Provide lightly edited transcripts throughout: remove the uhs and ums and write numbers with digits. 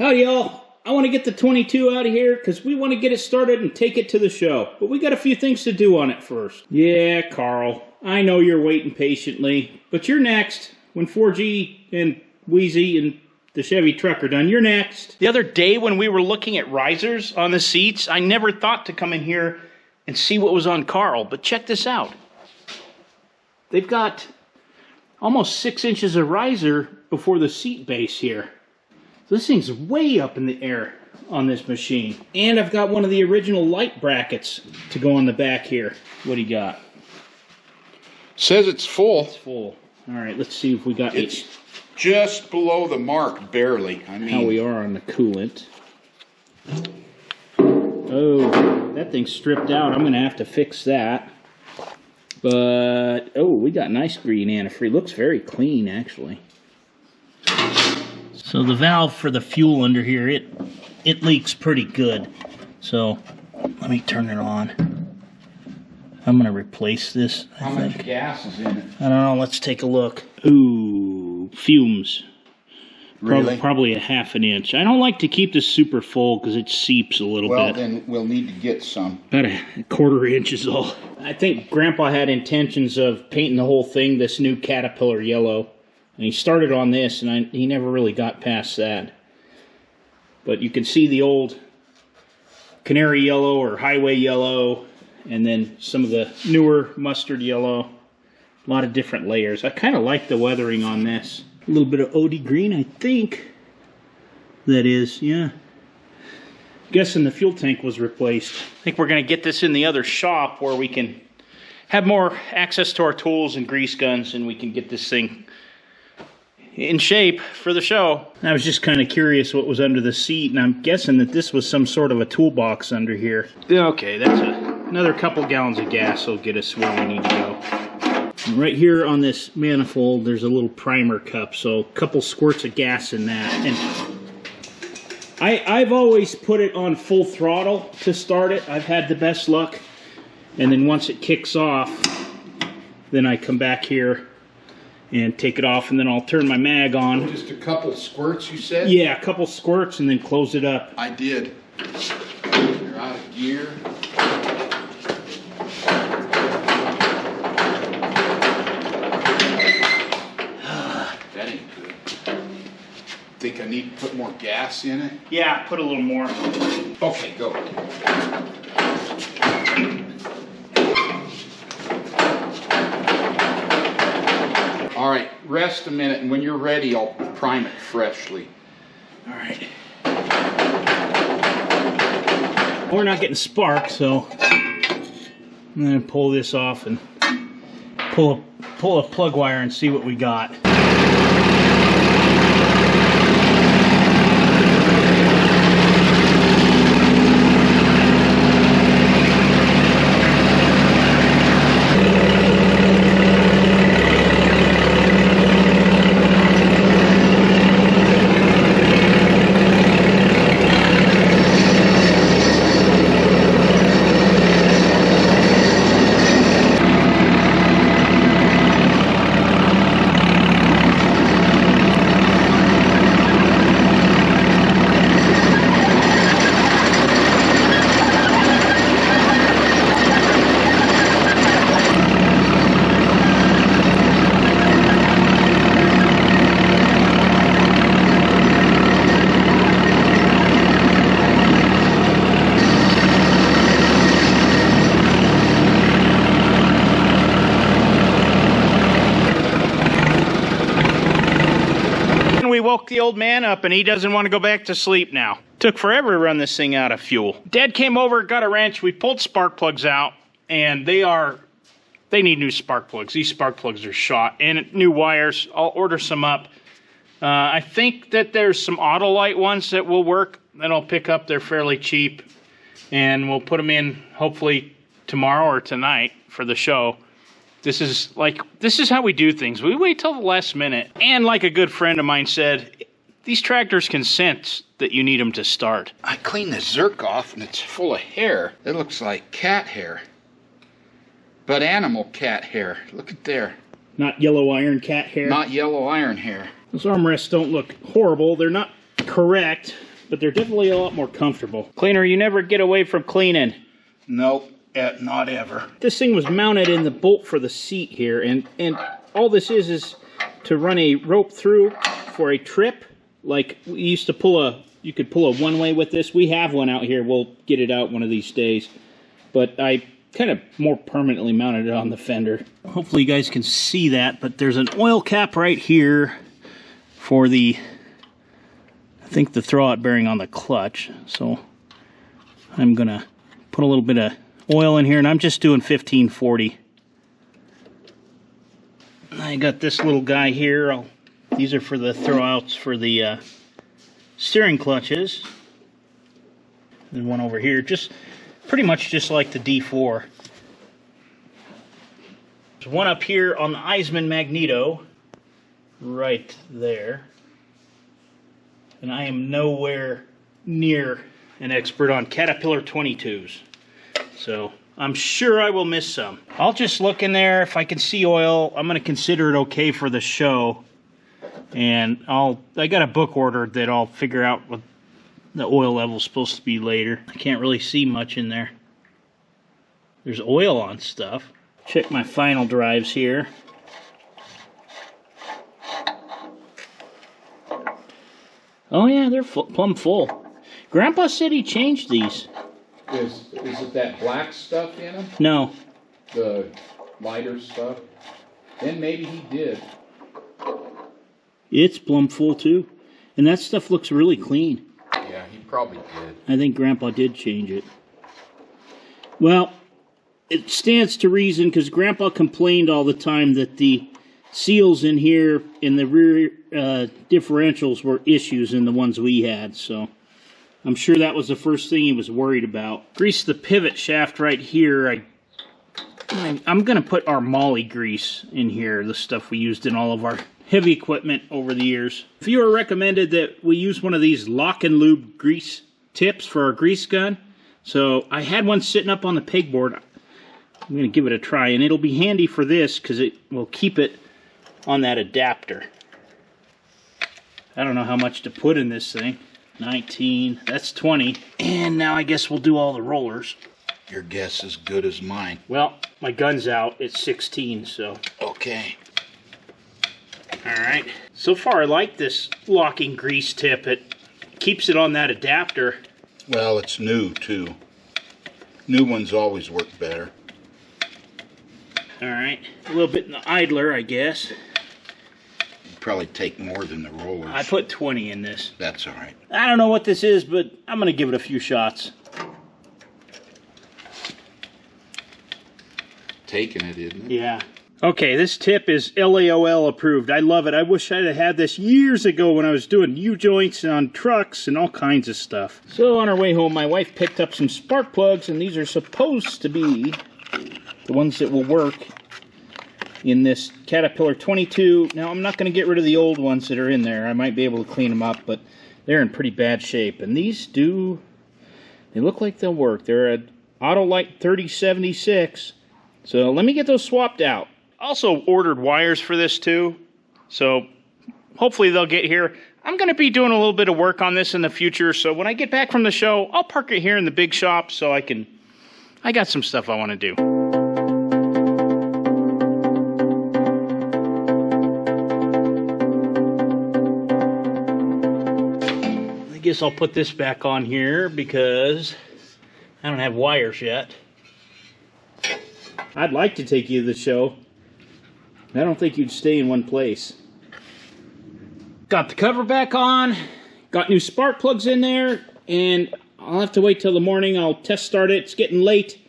Howdy y'all. I want to get the 22 out of here because we want to get it started and take it to the show. But we got a few things to do on it first. Yeah, Carl, I know you're waiting patiently, but you're next. When 4G and Wheezy and the Chevy truck are done, you're next. The other day when we were looking at risers on the seats, I never thought to come in here and see what was on Carl, but check this out. They've got almost 6 inches of riser before the seat base here. So this thing's way up in the air on this machine. And I've got one of the original light brackets to go on the back here. What do you got? Says it's full. It's full. All right, let's see if we got It's just below the mark, barely. I mean, how we are on the coolant. Oh, that thing's stripped out. I'm going to have to fix that. But, oh, we got nice green antifreeze. Looks very clean, actually. So the valve for the fuel under here, it leaks pretty good. So let me turn it on. I'm going to replace this. How much gas is in it? I don't know. Let's take a look. Ooh, fumes. Really? Probably a ½ an inch. I don't like to keep this super full because it seeps a little bit. Well, then we'll need to get some. About a ½ inch is all. I think Grandpa had intentions of painting the whole thing this new Caterpillar yellow. And he started on this, and he never really got past that. But you can see the old canary yellow or highway yellow, and then some of the newer mustard yellow. A lot of different layers. I kind of like the weathering on this. A little bit of OD green, I think. That is, yeah. Guessing the fuel tank was replaced. I think we're going to get this in the other shop where we can have more access to our tools and grease guns, and we can get this thing in shape for the show. I was just kind of curious what was under the seat, and I'm guessing that this was some sort of a toolbox under here. Okay, that's another couple gallons of gas will get us where we need to go. And right here on this manifold, there's a little primer cup, so a couple squirts of gas in that. And I've always put it on full throttle to start it. I've had the best luck. And then once it kicks off, then I come back here and take it off, and then I'll turn my mag on. Just a couple squirts, you said? Yeah, a couple squirts, and then close it up. I did. You're out of gear. That ain't good. Think I need to put more gas in it? Yeah, put a little more. Okay, go. All right, rest a minute, and when you're ready, I'll prime it freshly. All right. We're not getting spark, so I'm gonna pull this off and pull a plug wire and see what we got. We woke the old man up and he doesn't want to go back to sleep now. Took forever to run this thing out of fuel. Dad came over, got a wrench, we pulled spark plugs out, and they need new spark plugs. These spark plugs are shot, and new wires. I'll order some up. I think that there's some Autolite ones that will work that I'll pick up. They're fairly cheap, and we'll put them in hopefully tomorrow or tonight for the show. This is how we do things. We wait till the last minute. And like a good friend of mine said, these tractors can sense that you need them to start. I cleaned the Zerk off, and it's full of hair. It looks like cat hair. But animal cat hair. Look at there. Not yellow iron cat hair? Not yellow iron hair. Those armrests don't look horrible. They're not correct, but they're definitely a lot more comfortable. Cleaner, you never get away from cleaning. Nope, not ever. This thing was mounted in the bolt for the seat here, and all this is to run a rope through for a trip. Like we used to you could pull a one-way with this. We have one out here. We'll get it out one of these days. But I kind of more permanently mounted it on the fender. Hopefully you guys can see that, but there's an oil cap right here for the, I think, the throwout bearing on the clutch. So I'm gonna put a little bit of oil in here, and I'm just doing 1540. I got this little guy here. These are for the throwouts for the steering clutches. And one over here, just pretty much just like the D4. There's one up here on the Eisman magneto, right there. And I am nowhere near an expert on Caterpillar 22s. So I'm sure I will miss some. I'll just look in there. If I can see oil, I'm going to consider it okay for the show. And I got a book ordered that I'll figure out what the oil level is supposed to be later. I can't really see much in there. There's oil on stuff. Check my final drives here. Oh yeah, they're plumb full. Grandpa said he changed these. Is it that black stuff in them? No. The lighter stuff? Then maybe he did. It's plumb full too. And that stuff looks really clean. Yeah, he probably did. I think Grandpa did change it. Well, it stands to reason because Grandpa complained all the time that the seals in here in the rear differentials were issues in the ones we had. So I'm sure that was the first thing he was worried about. Grease the pivot shaft right here. I'm going to put our Molly grease in here, the stuff we used in all of our heavy equipment over the years. Viewer recommended that we use one of these lock and lube grease tips for our grease gun. So I had one sitting up on the pegboard. I'm going to give it a try, and it'll be handy for this because it will keep it on that adapter. I don't know how much to put in this thing. 19, that's 20. And now I guess we'll do all the rollers. Your guess is good as mine. Well, my gun's out. It's 16, so. Okay. Alright. So far I like this locking grease tip. It keeps it on that adapter. Well, it's new too. New ones always work better. Alright. A little bit in the idler, I guess. You'd probably take more than the rollers. I put 20 in this. That's alright. I don't know what this is, but I'm going to give it a few shots. Taking it, isn't it? Yeah. Okay, this tip is LAOL approved. I love it. I wish I'd have had this years ago when I was doing U-joints on trucks and all kinds of stuff. So on our way home, my wife picked up some spark plugs, and these are supposed to be the ones that will work in this Caterpillar 22. Now, I'm not going to get rid of the old ones that are in there. I might be able to clean them up, but they're in pretty bad shape. And these they look like they'll work. They're an Autolite 3076. So let me get those swapped out. Also ordered wires for this too, so hopefully they'll get here. I'm going to be doing a little bit of work on this in the future, so when I get back from the show, I'll park it here in the big shop so I got some stuff I want to do. I guess I'll put this back on here because I don't have wires yet. I'd like to take you to the show. I don't think you'd stay in one place. Got the cover back on, got new spark plugs in there, and I'll have to wait till the morning. I'll test start it. It's getting late,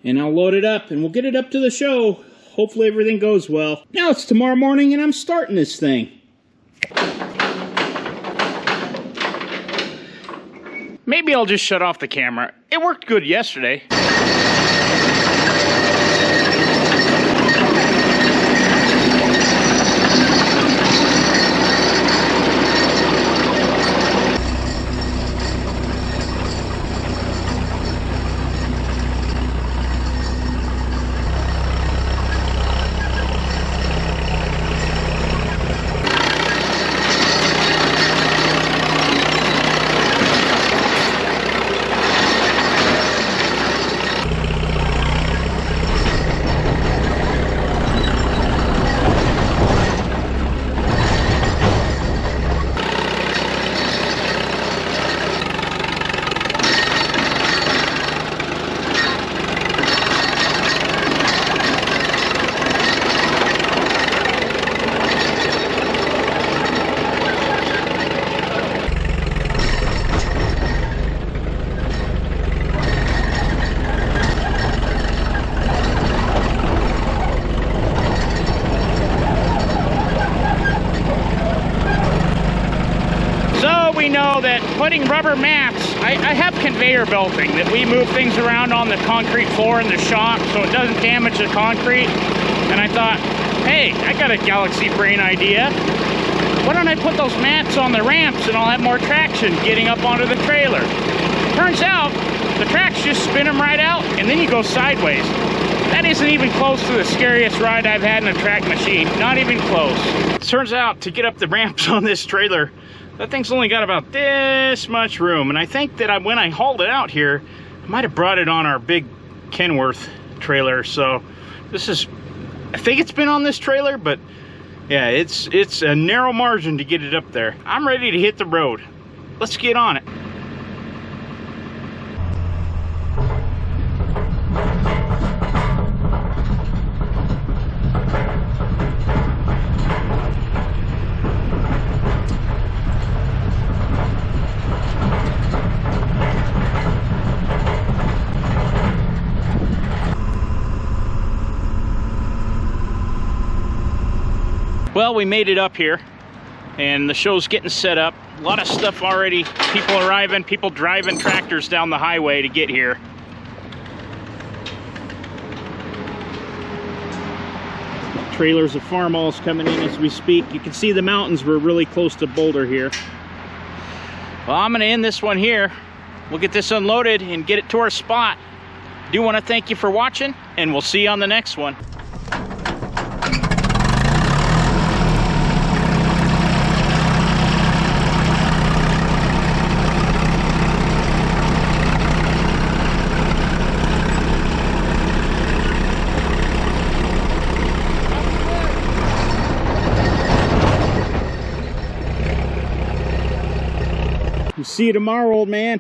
and I'll load it up, and we'll get it up to the show. Hopefully everything goes well. Now it's tomorrow morning, and I'm starting this thing. Maybe I'll just shut off the camera. It worked good yesterday. putting rubber mats, I have conveyor belting that we move things around on the concrete floor in the shop so it doesn't damage the concrete. And I thought, hey, I got a galaxy brain idea. Why don't I put those mats on the ramps and I'll have more traction getting up onto the trailer? Turns out, the tracks just spin them right out and then you go sideways. That isn't even close to the scariest ride I've had in a track machine. Not even close. Turns out, to get up the ramps on this trailer, that thing's only got about this much room. And I think that when I hauled it out here, I might have brought it on our big Kenworth trailer. So this is, I think it's been on this trailer, but yeah, it's a narrow margin to get it up there. I'm ready to hit the road. Let's get on it. Well, we made it up here, and the show's getting set up. A lot of stuff already, people arriving, people driving tractors down the highway to get here. Trailers of farmalls coming in as we speak. You can see the mountains. We're really close to Boulder here. Well, I'm going to end this one here. We'll get this unloaded and get it to our spot. I do want to thank you for watching, and we'll see you on the next one. See you tomorrow, old man.